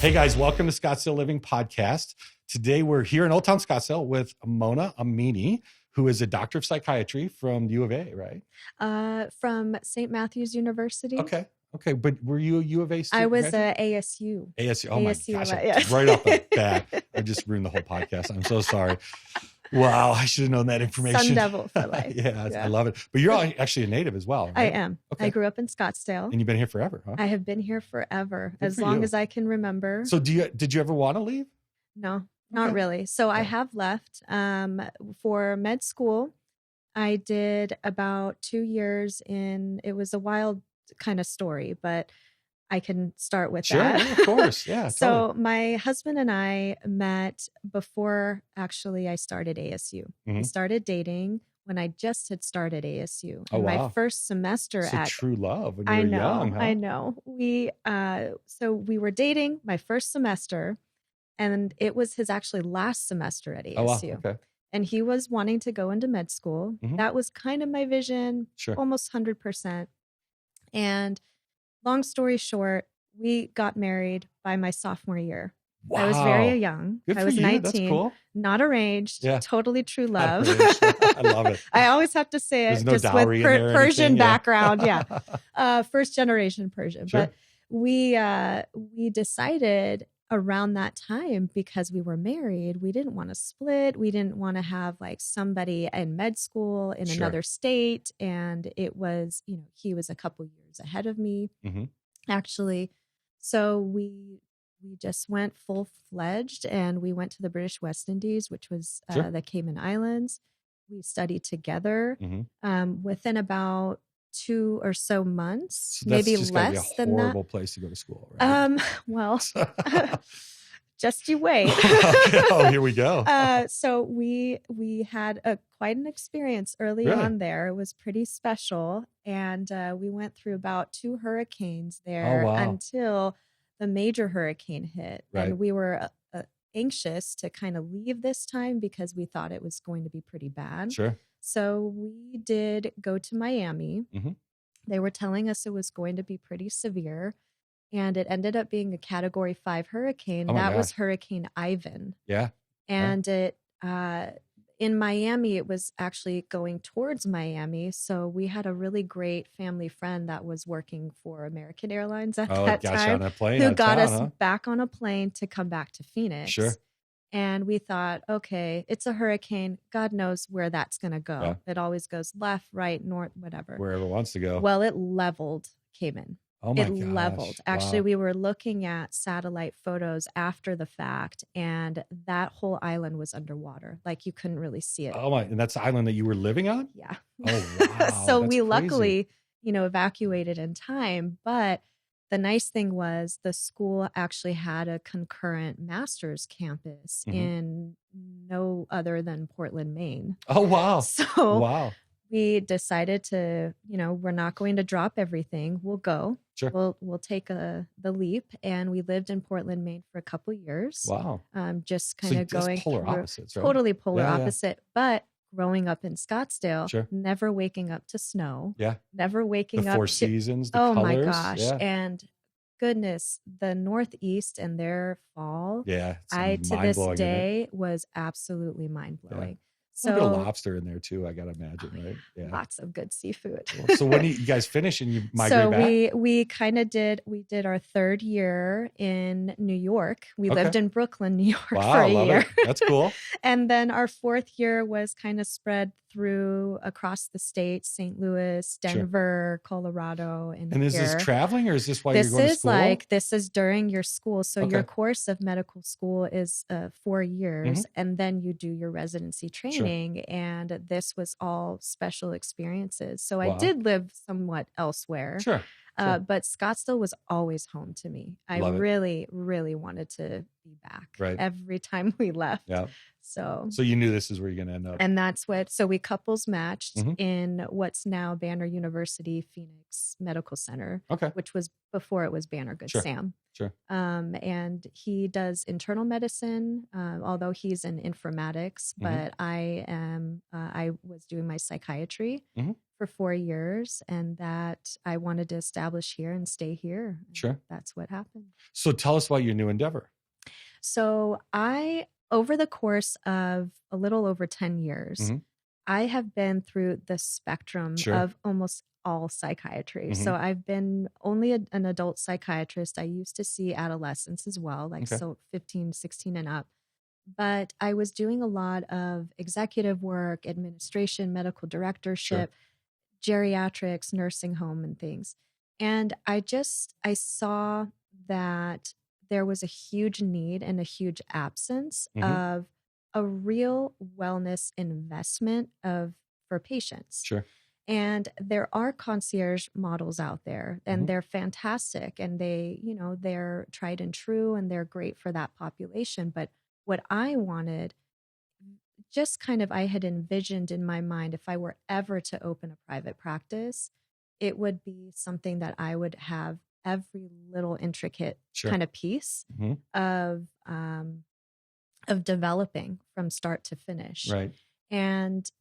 Hey guys, welcome to Scottsdale Living podcast. Today we're here in Old Town Scottsdale with Mona Amini, who is a doctor of psychiatry from U of A, right? From St. Matthew's University. Okay. But were you a U of A student? I was ASU. ASU. Oh ASU, my gosh, yeah. right off the bat. I just ruined the whole podcast. I'm so sorry. Wow, I should have known that information. Sun Devil for life. yeah, I love it. But you're actually a native as well, right? I am. Okay. I grew up in Scottsdale. And you've been here forever, huh? I have been here forever, Good as for long you. as I can remember. So did you ever want to leave? No, not Okay. really. So I Yeah. have left for med school. I did about 2 years it was a wild kind of story, but I can start with Sure, that. yeah, of course. Yeah, So totally. my husband and I met before actually I started ASU. We Mhm. started dating when I just had started ASU. Oh, In wow. my first semester It's a true love when you were young, huh? I know. So we were dating my first semester, and it was his actually last semester at Oh, wow. ASU. Okay. And he was wanting to go into med school. Mhm. That was kind of my vision, Sure. almost 100%. And long story short, we got married by my sophomore year. Wow. I was very young. Good I for was you. 19, That's cool. not arranged, Yeah. totally true Not love. arranged. I love it. I always have to say it There's no just with dowry in there or Persian anything, yeah. background. Yeah. First generation Persian. Sure. But we decided around that time, because we were married, we didn't want to split. We didn't want to have like somebody in med school in Sure. another state. And it was, he was a couple years ahead of me, Mhm. actually. So we just went full fledged, and we went to the British West Indies, which was Sure. the Cayman Islands. We studied together. Mhm. Within about 2 or so months, So that's maybe just gotta be less a than that. horrible place to go to school, right? Well, just you wait. Oh, here we go. So we had quite an experience early Really? on there. It was pretty special, and we went through about 2 hurricanes there wow. until the major hurricane hit, Right. and we were anxious to kind of leave this time because we thought it was going to be pretty bad. Sure. So we did go to Miami. Mhm. They were telling us it was going to be pretty severe, and it ended up being a Category 5 hurricane. Oh my That was gosh. Hurricane Ivan. Yeah. And in Miami, it was actually going towards Miami. So we had a really great family friend that was working for American Airlines at Oh, that got you on time, that plane out who of got town, us huh? back on a plane to come back to Phoenix. Sure. And we thought, okay, it's a hurricane. God knows where that's going to go. Yeah. It always goes left, right, north, whatever. Wherever it wants to go. Well, it leveled Cayman. Oh my It gosh. leveled. Actually, Wow. we were looking at satellite photos after the fact, and that whole island was underwater. Like you couldn't really see it. Oh my, and that's the island that you were living on? Yeah. Oh wow. So That's we crazy. luckily, evacuated in time. But the nice thing was the school actually had a concurrent master's campus Mhm. in no other than Portland, Maine. Oh wow. So Wow. we decided to, we're not going to drop everything. We'll go. Sure. We'll take the leap, and we lived in Portland, Maine for a couple years. Wow. Just So kind of that's going polar through opposites, right? totally polar Yeah, yeah. opposite, but growing up in Scottsdale, Sure. never waking up to snow, Yeah. never waking The up four to seasons, the oh my colors. gosh, Yeah. and goodness, the Northeast and their fall, Yeah. It's I to this mind-blowing, isn't it? day was absolutely mind blowing. A little bit of So lobster in there too, I gotta imagine, right? Yeah. lots of good seafood. Cool. So when do you guys finish and you migrate So back? we kind of did our 3rd year in New York. We Okay. lived in Brooklyn, New York for Wow, a love year. it. That's cool. And then our 4th year was kind of spread through across the states, St. Louis, Sure. Denver, Colorado, and And is here. this traveling or is this while you're going to school? This is during your school. So your Okay. course of medical school is 4 years, Mhm. and then you do your residency training. And this was all special experiences. So I Wow. did live somewhat elsewhere. Sure. Sure. But Scottsdale was always home to me. I Love it. really, really wanted to be back Right. every time we left. Yeah. So So you knew this is where you're gonna end up. and that's so we couples matched Mhm. in what's now Banner University Phoenix Medical Center, Okay. which was before it was Banner Good Sure. Sam. Sure. And he does internal medicine, although he's in informatics, but I was doing my psychiatry for 4 years, and that I wanted to establish here and stay here. And Sure. that's what happened. So tell us about your new endeavor. So over the course of a little over 10 years, I have been through the spectrum of almost all psychiatry. So I've been only an adult psychiatrist. I used to see adolescents as well, like so 15, 16 and up. But I was doing a lot of executive work, administration, medical directorship, geriatrics, nursing home and things. And I saw that there was a huge need and a huge absence of a real wellness investment for patients. Sure. And there are concierge models out there, and they're fantastic, and they're tried and true, and they're great for that population. But what I wanted, just kind of, I had envisioned in my mind, if I were ever to open a private practice, it would be something that I would have every little intricate kind of piece of developing from start to finish. Right. And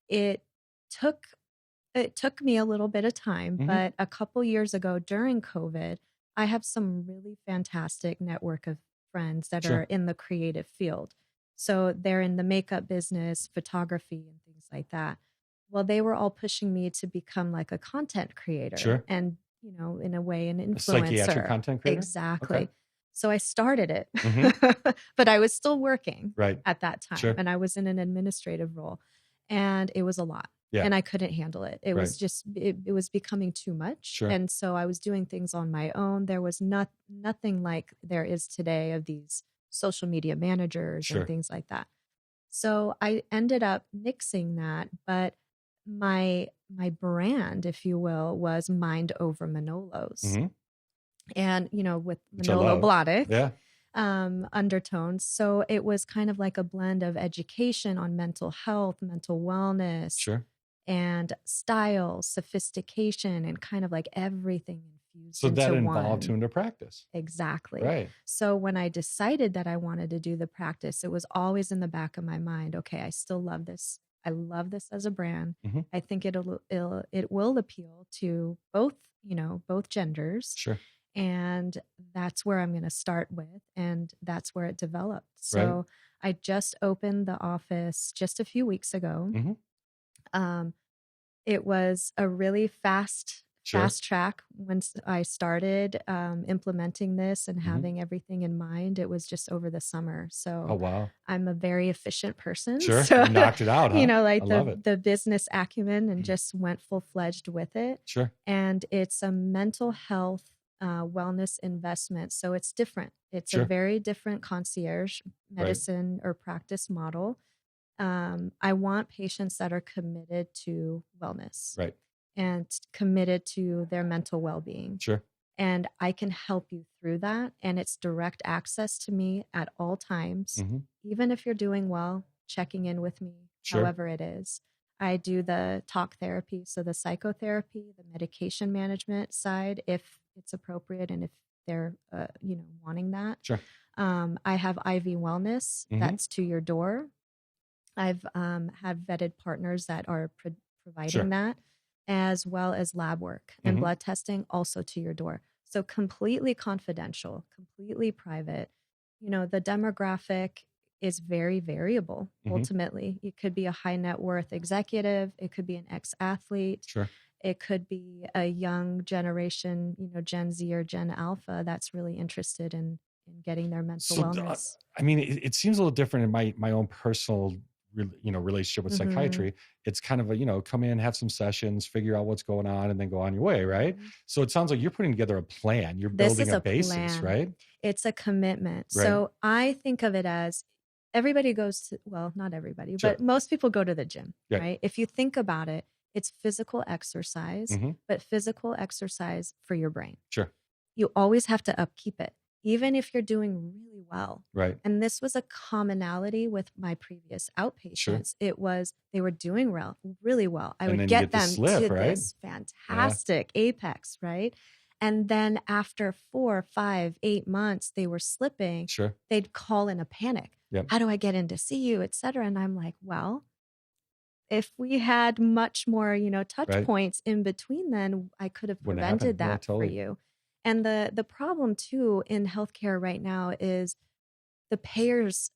it took me a little bit of time, but a couple years ago during COVID, I have some really fantastic network of friends that are in the creative field. So they're in the makeup business, photography, and things like that. Well, they were all pushing me to become like a content creator and, in a way, an influencer. A psychiatric content creator? Exactly. Okay. So I started it, but I was still working at that time. And I was in an administrative role, and it was a lot. Yeah. And I couldn't handle it. It was just, it was becoming too much. And so I was doing things on my own. There was nothing like there is today of these social media managers and things like that. So I ended up nixing that, but my brand, if you will, was Mind Over Manolos. And, with Manolo Blahnik, undertones. So it was kind of like a blend of education on mental health, mental wellness, and style, sophistication, and kind of like everything infused so into that one. involved into practice. Exactly. Right. So when I decided that I wanted to do the practice, it was always in the back of my mind, okay, I still love this. I love this as a brand. I think it will appeal to both genders. Sure. And that's where I'm going to start with. And that's where it developed. So I just opened the office just a few weeks ago. It was a really fast track once I started implementing this and having everything in mind. It was just over the summer. So I'm a very efficient person. Sure. So, you knocked it out, huh? Like the business acumen, and just went full-fledged with it. Sure. And it's a mental health wellness investment. So it's different. It's a very different concierge medicine or practice model. I want patients that are committed to wellness and committed to their mental well-being. Sure. And I can help you through that. And it's direct access to me at all times. Even if you're doing well, checking in with me, however it is. I do the talk therapy, so the psychotherapy, the medication management side, if it's appropriate and if they're, wanting that. Sure. I have IV wellness. That's to your door. I've had vetted partners that are providing that, as well as lab work and blood testing, also to your door. So completely confidential, completely private. The demographic is very variable. Ultimately, it could be a high net worth executive. It could be an ex-athlete. Sure. It could be a young generation, Gen Z or Gen Alpha that's really interested in getting their mental wellness. It seems a little different in my own personal relationship with psychiatry. It's kind of a, come in, have some sessions, figure out what's going on, and then go on your way, right? So it sounds like you're putting together a plan. You're building a basis, right? It's a commitment. Right. So I think of it as everybody goes to, well, not everybody, but most people go to the gym, right? If you think about it, it's physical exercise, but physical exercise for your brain. Sure. You always have to upkeep it, even if you're doing really well. Right. And this was a commonality with my previous outpatients. Sure. It was, they were doing really well. I would get them to this fantastic apex, right? And then after 4, 5, 8 months, they were slipping. Sure. They'd call in a panic. Yep. How do I get in to see you, et cetera? And I'm like, well, if we had much more, touch Right. points in between, then I could have Wouldn't prevented happen. Yeah, that for totally. you. And the problem too in healthcare right now is the payers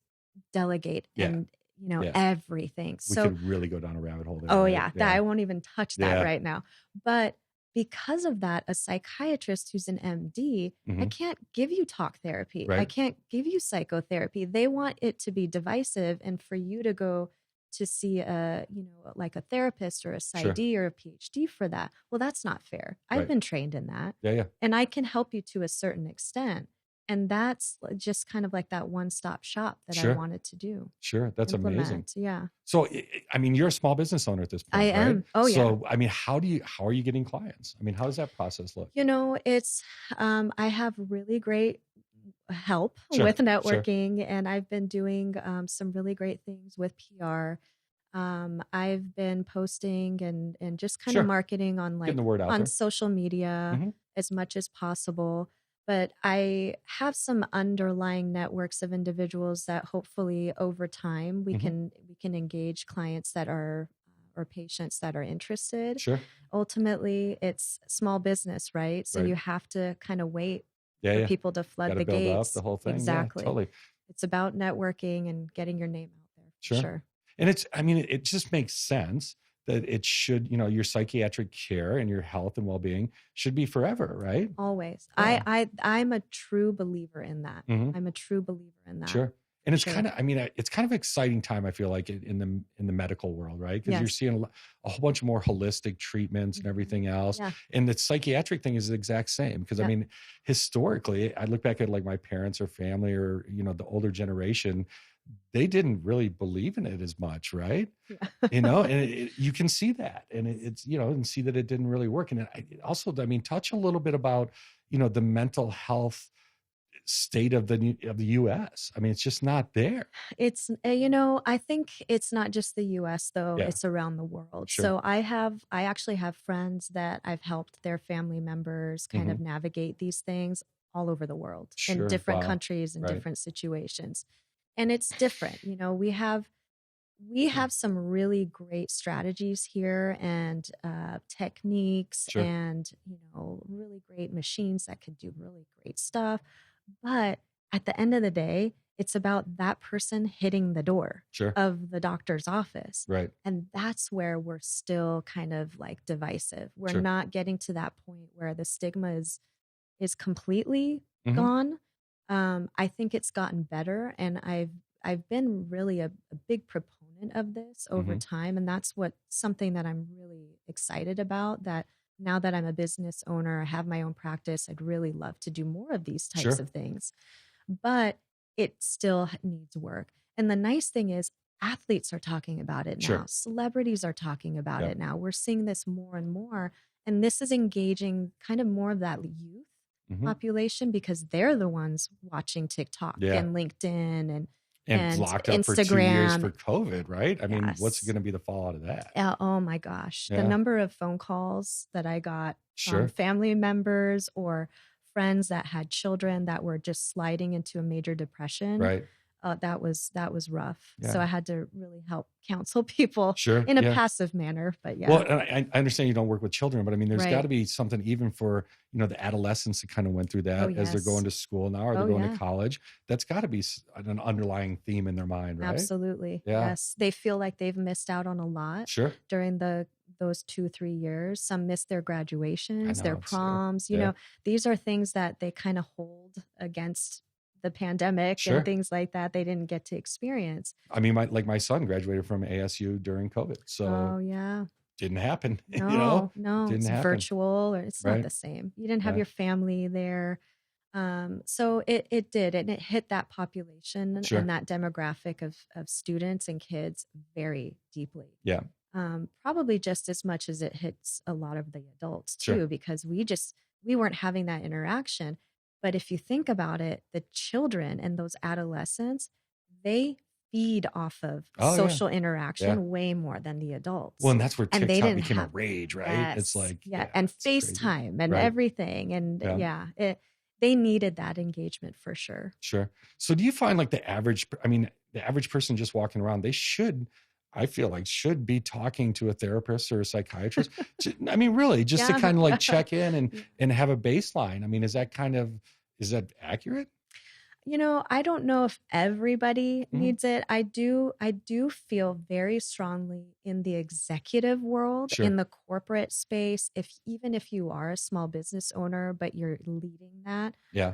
delegate Yeah. and Yeah. everything. We So could really go down a rabbit hole there. oh right? yeah, that I won't even touch that Yeah. right now. But because of that, a psychiatrist who's an MD, I Mhm. can't give you talk therapy. I Right. can't give you psychotherapy. They want it to be divisive and for you to go to see like a therapist or a PsyD or a PhD for that. Well, that's not fair. I've Right. been trained in that. Yeah. And I can help you to a certain extent. And that's just kind of like that one-stop shop that I Sure. wanted to do. Sure. That's amazing. Implement. Yeah. So, I mean, you're a small business owner at this point, I am. right? Oh, yeah. So, I mean, how are you getting clients? I mean, how does that process look? It's I have really great help Sure. with Sure. networking, and I've been doing some really great things with PR. I've been posting and just kind Sure. of marketing on Getting the word out on there. social media Mhm. as much as possible. But I have some underlying networks of individuals that hopefully over time we Mhm. can engage clients that are or patients that are interested. Sure. Ultimately, it's small business, right? So Right. you have to kind of wait Yeah. for Yeah. people to flood Got to the build up gates. the whole thing. Exactly. Yeah, totally. It's about networking and getting your name out there for Sure. sure. And I mean, it just makes sense that it should, your psychiatric care and your health and well-being should be forever, right? Always. Yeah. I'm a true believer in that. Mhm. I'm a true believer in that. Sure. And it's Sure. kind of, I mean, it's kind of exciting time, I feel like, in the medical world, right? Because you're Yes. seeing a whole bunch more holistic treatments and Mhm. everything else. Yeah. And the psychiatric thing is the exact same. Because I Yep. mean, historically, I look back at like my parents or family or, the older generation, they didn't really believe in it as much, right? Yeah. And you can see that, and it's and see that it didn't really work. And it also, I mean, touch a little bit about the mental health state of the U.S. I mean, it's just not there. It's I think it's not just the US though, Yeah. it's around the world. Sure. So I actually have friends that I've helped their family members kind of navigate these things all over the world in Sure. different Wow. countries and Right. different situations. And it's different. We have some really great strategies here and techniques Sure. and really great machines that could do really great stuff. But at the end of the day, it's about that person hitting the door Sure. of the doctor's office. Right. And that's where we're still kind of like divisive. We're Sure. not getting to that point where the stigma is completely Mhm. gone. I think it's gotten better, and I've been really a big proponent of this over Mhm. time, and that's something that I'm really excited about. That now that I'm a business owner, I have my own practice, I'd really love to do more of these types Sure. of things, but it still needs work. And the nice thing is, athletes are talking about it now. Sure. Celebrities are talking about Yeah. it now. We're seeing this more and more, and this is engaging kind of more of that youth Mhm. population because they're the ones watching TikTok Yeah. and LinkedIn and locked up for 2 years for Instagram. COVID, right? I mean, what's Yes. going to be the fallout of that? Oh my gosh. The Yeah. number of phone calls that I got from Sure. family members or friends that had children that were just sliding into a major depression. Right. That was rough. So Yeah. I had to really help counsel people Sure. in a Yeah. passive manner. But yeah. Well, and I understand you don't work with children, but I mean, there's Right. got to be something even for, the adolescents that kind of went through that as they're going yes. to school now or they're Oh, going yeah. to college. That's got to be an underlying theme in their mind, right? Absolutely. Yeah. Yes. They feel like they've missed out on a lot Sure. during those 2-3 years. Some miss their graduations, their know, it's proms. yeah. These are things that they kind of hold against the pandemic Sure. and things like that they didn't get to experience. I mean, my son graduated from ASU during COVID, Oh so yeah. didn't happen. No, Didn't it's happen. virtual or it's not Right. the same. You didn't have Yeah. your family there. So it did, and it hit that population Sure. and that demographic of students and kids very deeply. Yeah. Probably just as much as it hits a lot of the adults too, Sure. because we weren't having that interaction. But if you think about it, the children and those adolescents, they feed off of Oh yeah. social Yeah. interaction way more than the Well, adults. and that's where And they TikTok didn't became a have, rage, right? It's yes, like, yeah, yeah, and it's crazy. FaceTime and Right. everything. And Yeah. yeah, they needed that engagement for sure. Sure. So do you find like the average person just walking around, I feel like should be talking to a therapist or a psychiatrist. I mean, really, just to Yeah. kind of like check in Yeah. and have a baseline. I mean, is that accurate? I don't know if everybody Mhm. needs it. I do feel very strongly in the executive world, Sure. in the corporate space, even if you are a small business owner, but you're leading that, Yeah.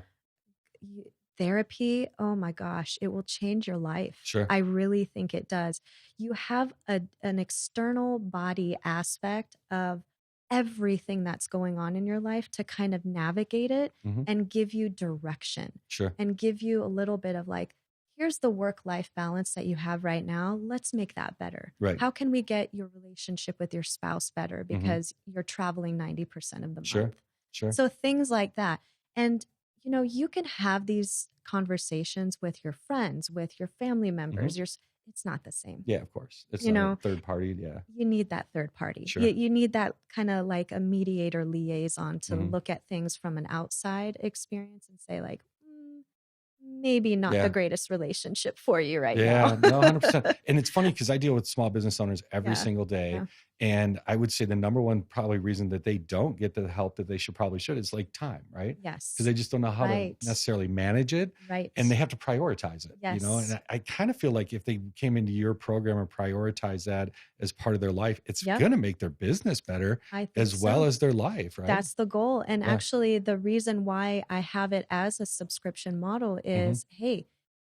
therapy, oh my gosh, it will change your life. Sure. I really think it does. You have an external body aspect of everything that's going on in your life to kind of navigate it Hmm. and give you direction Sure. and give you a little bit of like, here's the work life balance that you have right now. Let's make that better. Right. How can we get your relationship with your spouse better Hmm. because you're traveling 90% of the Sure. month? Sure. So things like that. And you can have these conversations with your friends, with your family members. It's not the same. Yeah, of course. It's You not a know, third party. Yeah. you need that third party. Sure. You need that kind of like a mediator liaison to Hmm. look at things from an outside experience and say like, maybe not the Yeah. greatest relationship for you right Yeah, now. no, 100%. And it's funny because I deal with small business owners every Yeah. single day. Yeah. And I would say the number one probably reason that they don't get the help that they should is like time, right? Yes. Because they just don't know how Right. to necessarily manage it. Right. And they have to prioritize it, Yes. And I kind of feel like if they came into your program and prioritize that as part of their life, it's Yep. going to make their business better I think as well so. as their life, right? That's the goal. And Yeah. actually, the reason why I have it as a subscription model is, hey,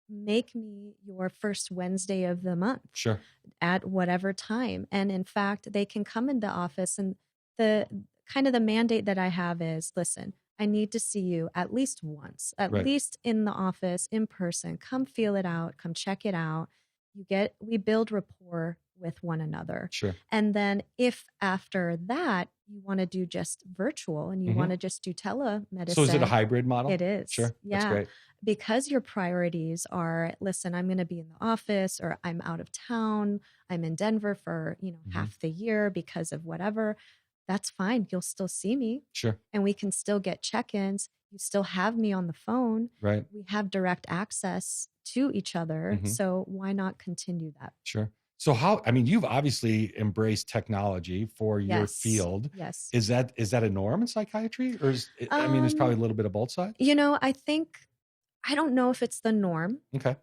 make me your first Wednesday of the month Sure. at whatever time. And in fact, they can come into office, and the kind of the mandate that I have is, listen, I need to see you at least once, at Right. least in the office, in person. Come feel it out, come check it out. We build rapport with one another. Sure. And then if after that you want to do just virtual and you Mhm. want to just do telemedicine. So is it a hybrid model? It is. Sure. That's Yeah. great. Because your priorities are, listen, I'm going to be in the office, or I'm out of town. I'm in Denver for, Mhm. half the year because of whatever. That's fine. You'll still see me, Sure. and we can still get check-ins. You still have me on the phone. Right. We have direct access to each other. Mhm. So why not continue that? Sure. So you've obviously embraced technology for your Yes. field. Yes. Is that a norm in psychiatry, or it's probably a little bit of both sides? I don't know if it's the norm. Okay.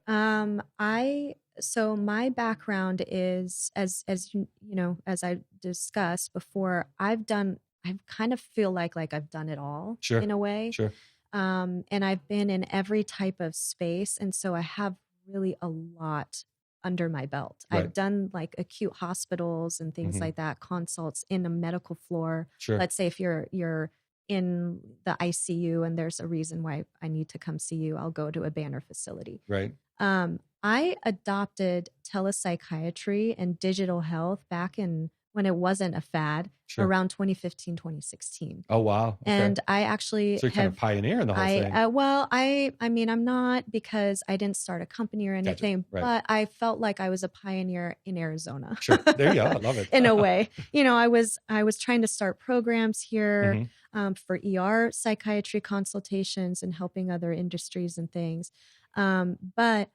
So my background is, as as I discussed before, I kind of feel like I've done it all. Sure. In a way. Sure. And I've been in every type of space. And so I have really a lot under my belt. Right. I've done like acute hospitals and things Mhm. like that, consults in a medical floor. Sure. Let's say if you're in the ICU and there's a reason why I need to come see you, I'll go to a Banner facility. Right. I adopted telepsychiatry and digital health back when it wasn't a fad, Sure. around 2015, 2016. Oh, wow. Okay. And I actually So you're kind of pioneering the whole thing. I mean, I'm not, because I didn't start a company or Gotcha. anything, Right. but I felt like I was a pioneer in Arizona. Sure. There you go. I love it. In a way, I was trying to start programs here. Mhm. For ER psychiatry consultations and helping other industries and things. But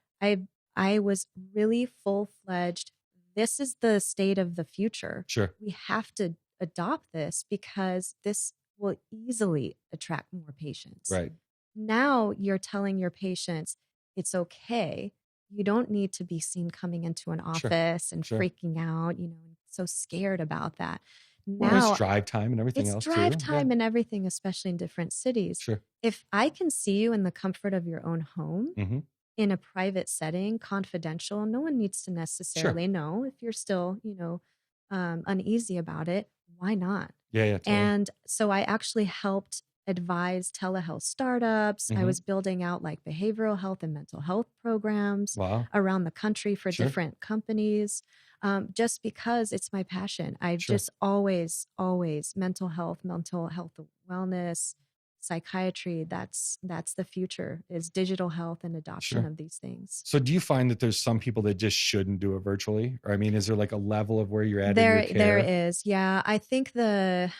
I was really full-fledged. This is the state of the future. Sure. We have to adopt this because this will easily attract more patients. Right. Now you're telling your patients it's okay. You don't need to be seen coming into an Sure. office and Sure. freaking out, so scared about that. Well, Now it's drive time and everything else it's drive too. time and everything, especially in different cities. Sure. If I can see you in the comfort of your own home, Mhm. in a private setting, confidential, no one needs to necessarily know. If you're still, uneasy about it, why not? Yeah. Totally. And so I actually helped advise telehealth startups. I Mhm. was building out like behavioral health and mental health programs Wow. around the country for Sure. different companies, just because it's my passion. I've Sure. just always mental health wellness, psychiatry, that's the future, is digital health and adoption Sure. of these things. So do you find that there's some people that just shouldn't do it virtually? Or I mean, is there like a level of where you're at in your care? There is. Yeah. I think the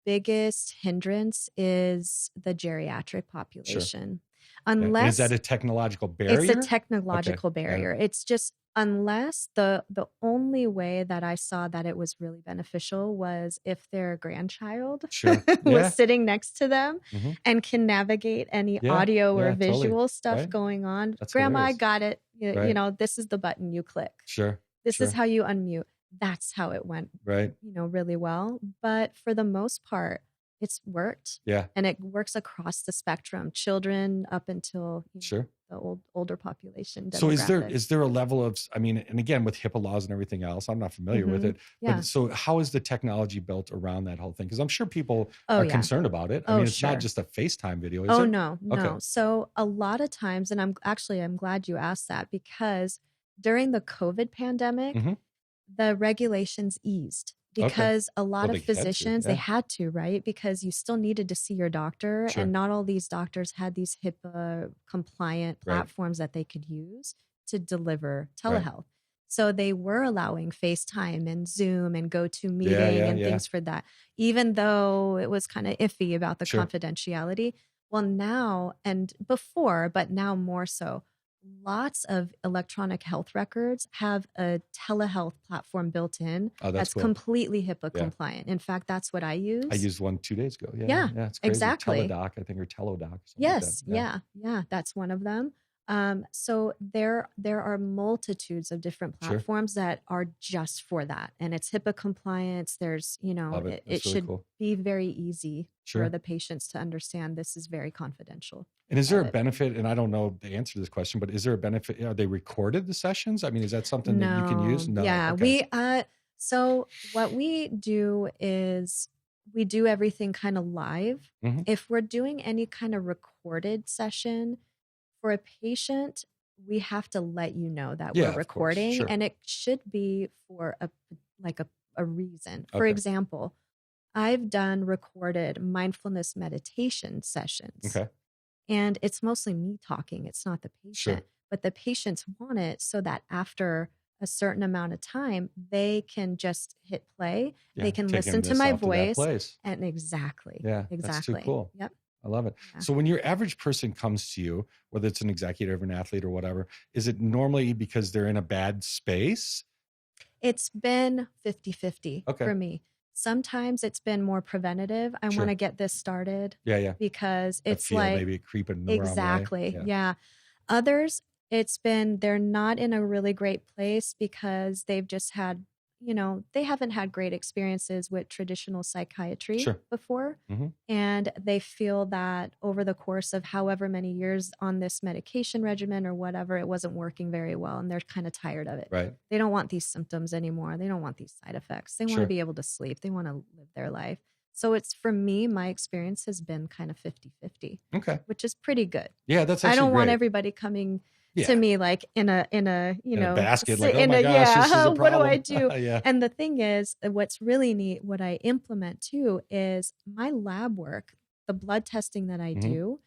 biggest hindrance is the geriatric population. Yeah. And Unless is that a technological barrier? it's a technological barrier. Yeah. It's just, unless the only way that I saw that it was really beneficial was if their grandchild was sitting next to them and can navigate any audio or visual stuff going on. That's Grandma, hilarious. I got it. You know, this is the button you click. This is how you unmute. That's how it went, you know, really well. But for the most part, it's worked. Yeah. And it works across the spectrum, children up until the older population. So is there a level of, I mean, and again, with HIPAA laws and everything else, I'm not familiar with it. But so how is the technology built around that whole thing? Because I'm sure people are concerned about it. I mean, it's not just a FaceTime video, is it? No. Okay. So a lot of times, and I'm glad you asked that, because during the COVID pandemic, the regulations eased. Because a lot of physicians, they had to, right? Because you still needed to see your doctor, and not all these doctors had these HIPAA compliant platforms that they could use to deliver telehealth. So they were allowing FaceTime and Zoom and GoToMeeting and things for that, even though it was kind of iffy about the confidentiality. Well, now and before, but now more so, lots of electronic health records have a telehealth platform built in that's cool. Completely HIPAA compliant. In fact, that's what I use. I used one 2 days ago. Yeah, it's crazy. Exactly. Teledoc, I think, or Telodoc. Yes, like that. That's one of them. So there are multitudes of different platforms that are just for that, and it's HIPAA compliance. There's, you know, it really should be very easy for the patients to understand this is very confidential. And is there a benefit? And I don't know the answer to this question, but is there a benefit? Are they recorded, the sessions? I mean, is that something that you can use? No. Yeah, so what we do is we do everything kind of live. If we're doing any kind of recorded session for a patient, we have to let you know that we're recording, and it should be for a reason. For example, I've done recorded mindfulness meditation sessions. Okay. And it's mostly me talking. It's not the patient, but the patients want it so that after a certain amount of time, they can just hit play. They can listen to my voice. And exactly. That's too cool. Yep. I love it. Yeah. So when your average person comes to you, whether it's an executive or an athlete or whatever, is it normally because they're in a bad space? It's been 50-50 for me. Sometimes it's been more preventative. I want to get this started. Because it's like maybe creeping the wrong way. Yeah. Others, it's been, they're not in a really great place because they've just had, you know, they haven't had great experiences with traditional psychiatry before. And they feel that over the course of however many years on this medication regimen or whatever, it wasn't working very well. And they're kind of tired of it. They don't want these symptoms anymore. They don't want these side effects. They want to be able to sleep. They want to live their life. So it's, for me, my experience has been kind of 50-50. Okay. Which is pretty good. Yeah, that's actually I don't want great. everybody coming to me like in a you know, basket, like, oh my gosh, this is a what do I problem. do? And the thing is, what's really neat, what I implement too, is my lab work, the blood testing that I do,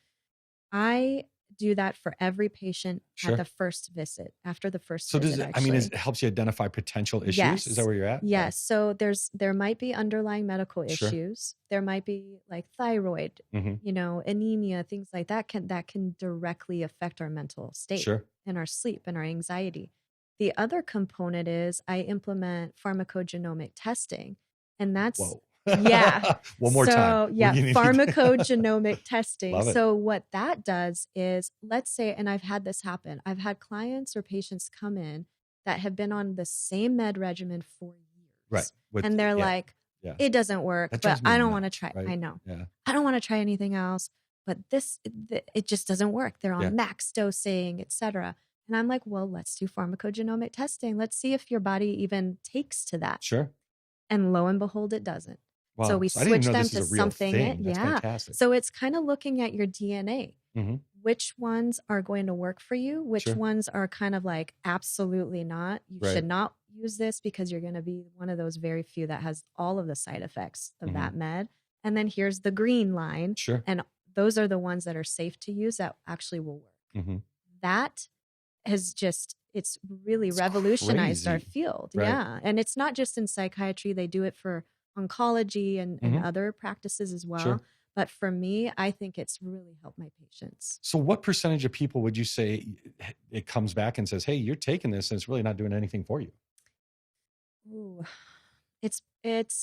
I do that for every patient at the first visit, after the first visit. So does it, I mean, it helps you identify potential issues? Yes. Is that where you're at? Yes. So there might be underlying medical issues. There might be like thyroid, you know, anemia, things like that can directly affect our mental state and our sleep and our anxiety. The other component is I implement pharmacogenomic testing, and that's one more time. Pharmacogenomic testing. So what that does is, let's say, and I've had this happen, I've had clients or patients come in that have been on the same med regimen for years. And they're like, it doesn't work, but I don't want to try. I know. I don't want to try anything else, but it just doesn't work. They're on max dosing, etc. And I'm like, well, let's do pharmacogenomic testing. Let's see if your body even takes to that. And lo and behold, it doesn't. Wow. So we switch them to something. That's fantastic. So it's kind of looking at your DNA. Which ones are going to work for you? Which ones are kind of like, absolutely not. You should not use this because you're going to be one of those very few that has all of the side effects of that med. And then here's the green line. And those are the ones that are safe to use that actually will work. Mm-hmm. That has just, it's really It's revolutionized our crazy. field. Right. Yeah. And it's not just in psychiatry, they do it for oncology and other practices as well. Sure. But for me, I think it's really helped my patients. So what percentage of people would you say it comes back and says, hey, you're taking this and it's really not doing anything for you? Ooh, it's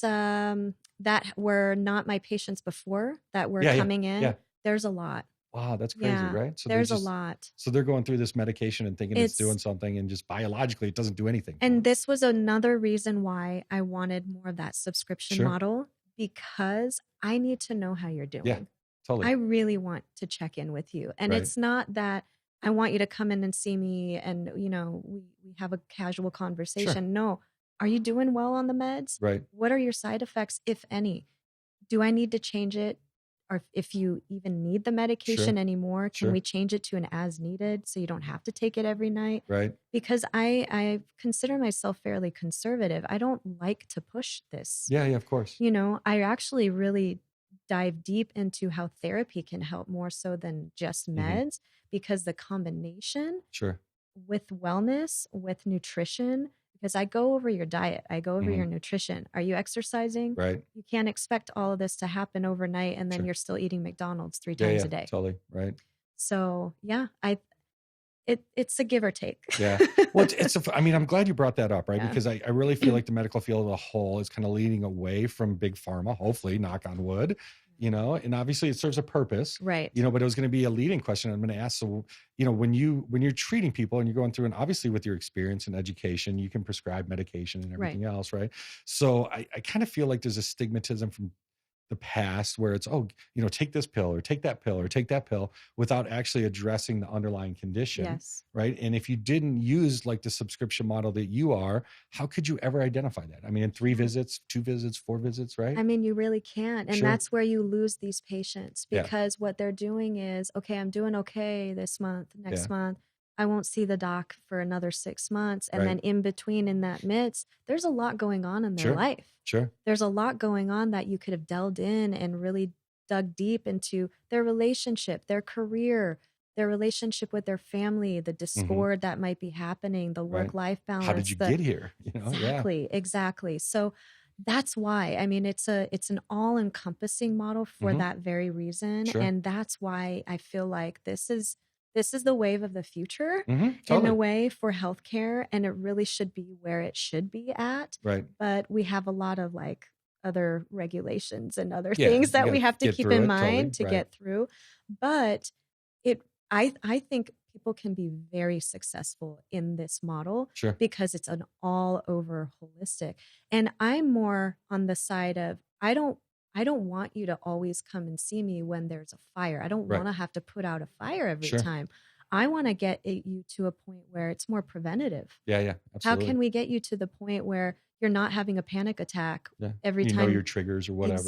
that were not my patients before that were coming in. Yeah. There's a lot. Wow, that's crazy, right? So there's a lot. So they're going through this medication and thinking it's doing something, and just biologically it doesn't do anything. And this was another reason why I wanted more of that subscription model, because I need to know how you're doing. Yeah, totally. I really want to check in with you. And it's not that I want you to come in and see me and, we have a casual conversation. Sure. No. Are you doing well on the meds? Right. What are your side effects, if any? Do I need to change it? Or if you even need the medication anymore, can we change it to an as needed so you don't have to take it every night? Right. Because I consider myself fairly conservative. I don't like to push this. Yeah, of course. I actually really dive deep into how therapy can help more so than just meds, because the combination with wellness, with nutrition, because I go over your diet, I go over your nutrition. Are you exercising? Right. You can't expect all of this to happen overnight and then you're still eating McDonald's 3 times a day. Totally. Right. So yeah, it's a give or take. Yeah. Well, I'm glad you brought that up, right? Yeah. Because I really feel like the medical field as a whole is kind of leading away from big pharma, hopefully, knock on wood, and obviously it serves a purpose, right? But it was going to be a leading question I'm going to ask. So, when you're treating people and you're going through, and obviously with your experience and education, you can prescribe medication and everything else, right? So I kind of feel like there's a stigmatism from the past where it's, take this pill or take that pill or take that pill, without actually addressing the underlying condition. Yes. Right. And if you didn't use like the subscription model that you are, how could you ever identify that? I mean, in 3 visits, 2 visits, 4 visits, right? I mean, you really can't. And that's where you lose these patients, because what they're doing is, okay, I'm doing okay this month, next month, I won't see the doc for another 6 months. And then in between, in that midst, there's a lot going on in their life. Sure. There's a lot going on that you could have delved in and really dug deep into their relationship, their career, their relationship with their family, the discord that might be happening, the work-life balance. How did you get here? Exactly. So that's why, I mean, it's an all-encompassing model for that very reason. Sure. And that's why I feel like this is the wave of the future in a way for healthcare, and it really should be where it should be at. Right. But we have a lot of like other regulations and other things that we have to keep in mind to get through. But I think people can be very successful in this model because it's an all over holistic. And I'm more on the side of, I don't want you to always come and see me when there's a fire. I don't want to have to put out a fire every time. I want to get you to a point where it's more preventative. Yeah, absolutely. How can we get you to the point where you're not having a panic attack every time? You know your triggers or whatever.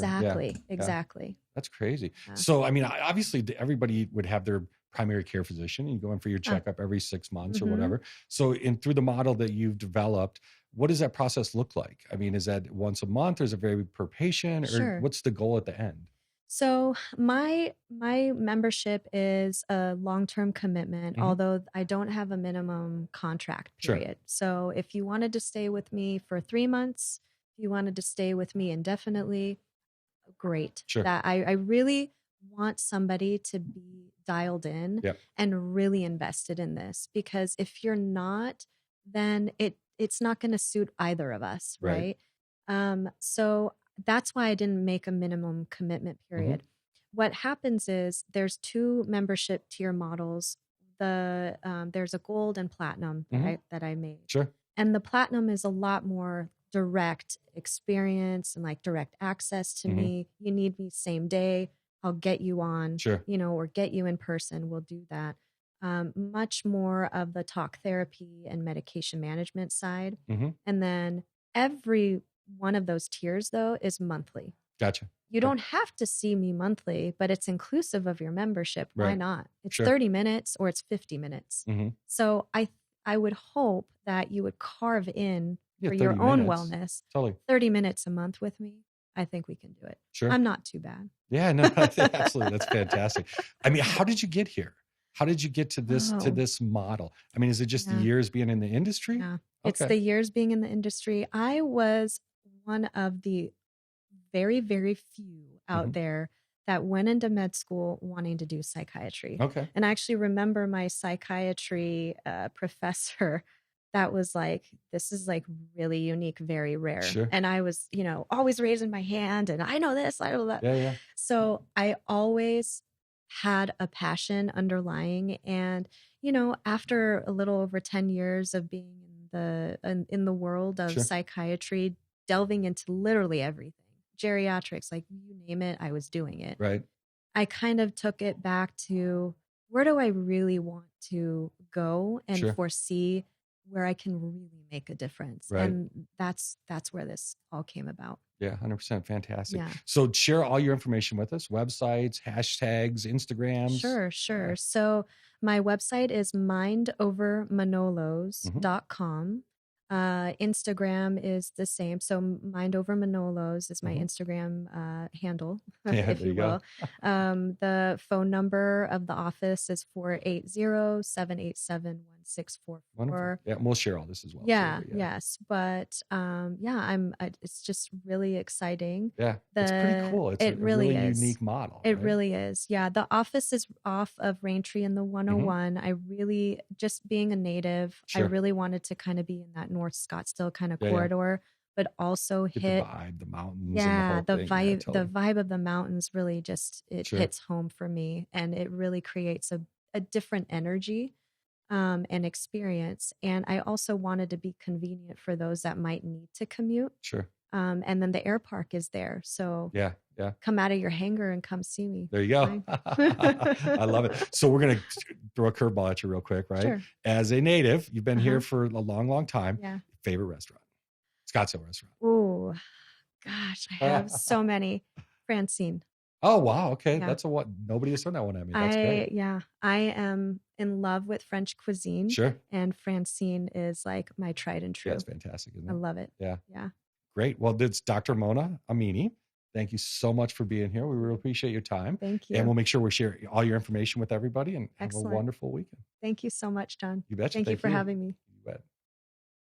Exactly. That's crazy. Yeah. So, I mean, obviously everybody would have their primary care physician and you go in for your checkup every 6 months or whatever. So through the model that you've developed, what does that process look like? I mean, is that once a month, or is it very per patient, or what's the goal at the end? So my membership is a long-term commitment, although I don't have a minimum contract period. So if you wanted to stay with me for 3 months, if you wanted to stay with me indefinitely, great. That I really want somebody to be dialed in and really invested in this, because if you're not, then it's not going to suit either of us, right? So that's why I didn't make a minimum commitment period. What happens is there's 2 membership tier models. There's a gold and platinum that I made. And the platinum is a lot more direct experience and like direct access to me. You need me same day, I'll get you on, or get you in person. We'll do that. Much more of the talk therapy and medication management side. And then every one of those tiers, though, is monthly. Gotcha. You don't have to see me monthly, but it's inclusive of your membership. Why not? It's 30 minutes or it's 50 minutes. So I would hope that you would carve in for your own wellness 30 minutes a month with me. I think we can do it. Sure. I'm not too bad. Yeah, no, absolutely. That's fantastic. I mean, how did you get here? How did you get to this model? I mean, is it just the years being in the industry? Yeah, it's the years being in the industry. I was one of the very, very few out there that went into med school wanting to do psychiatry. Okay. And I actually remember my psychiatry professor that was like, this is like really unique, very rare. Sure. And I was, always raising my hand and I know this, I know that. Yeah. So I always had a passion underlying. And, after a little over 10 years of being in the world of psychiatry, delving into literally everything, geriatrics, like you name it, I was doing it. Right. I kind of took it back to, where do I really want to go and foresee where I can really make a difference? Right. And that's where this all came about. Yeah, 100%. Fantastic. Yeah. So share all your information with us, websites, hashtags, Instagrams. Sure. Yeah. So my website is mindovermanolos.com. Instagram is the same. So Mind Over Manolos is my Instagram handle, if you will. The phone number of the office is 480-787-1644. Wonderful. Yeah, we'll share all this as well. Yeah, yes. But it's just really exciting. Yeah, it's pretty cool. It's a really unique model. It really is. Yeah, the office is off of Raintree in the 101. I really, just being a native, I really wanted to kind of be in that North Scottsdale kind of corridor, but also get hit the vibe, the mountains. Yeah, and the whole vibe, thing. the vibe of the mountains really just hits home for me, and it really creates a different energy and experience. And I also wanted to be convenient for those that might need to commute. Sure. And then the air park is there. So yeah. Come out of your hangar and come see me. There you go. I love it. So we're going to throw a curveball at you real quick, right? Sure. As a native, you've been here for a long, long time. Yeah. Favorite restaurant? Scottsdale restaurant. Oh, gosh, I have so many. Francine. Oh, wow. Okay. Yeah. That's nobody has thrown that one at me. That's great. Yeah. I am in love with French cuisine. Sure. And Francine is like my tried and true. That's fantastic, isn't it? I love it. Yeah. Yeah. Great. Well, it's Dr. Mona Amini. Thank you so much for being here. We really appreciate your time. Thank you. And we'll make sure we share all your information with everybody and have a wonderful weekend. Thank you so much, John. You betcha. Thank you for having me. You bet.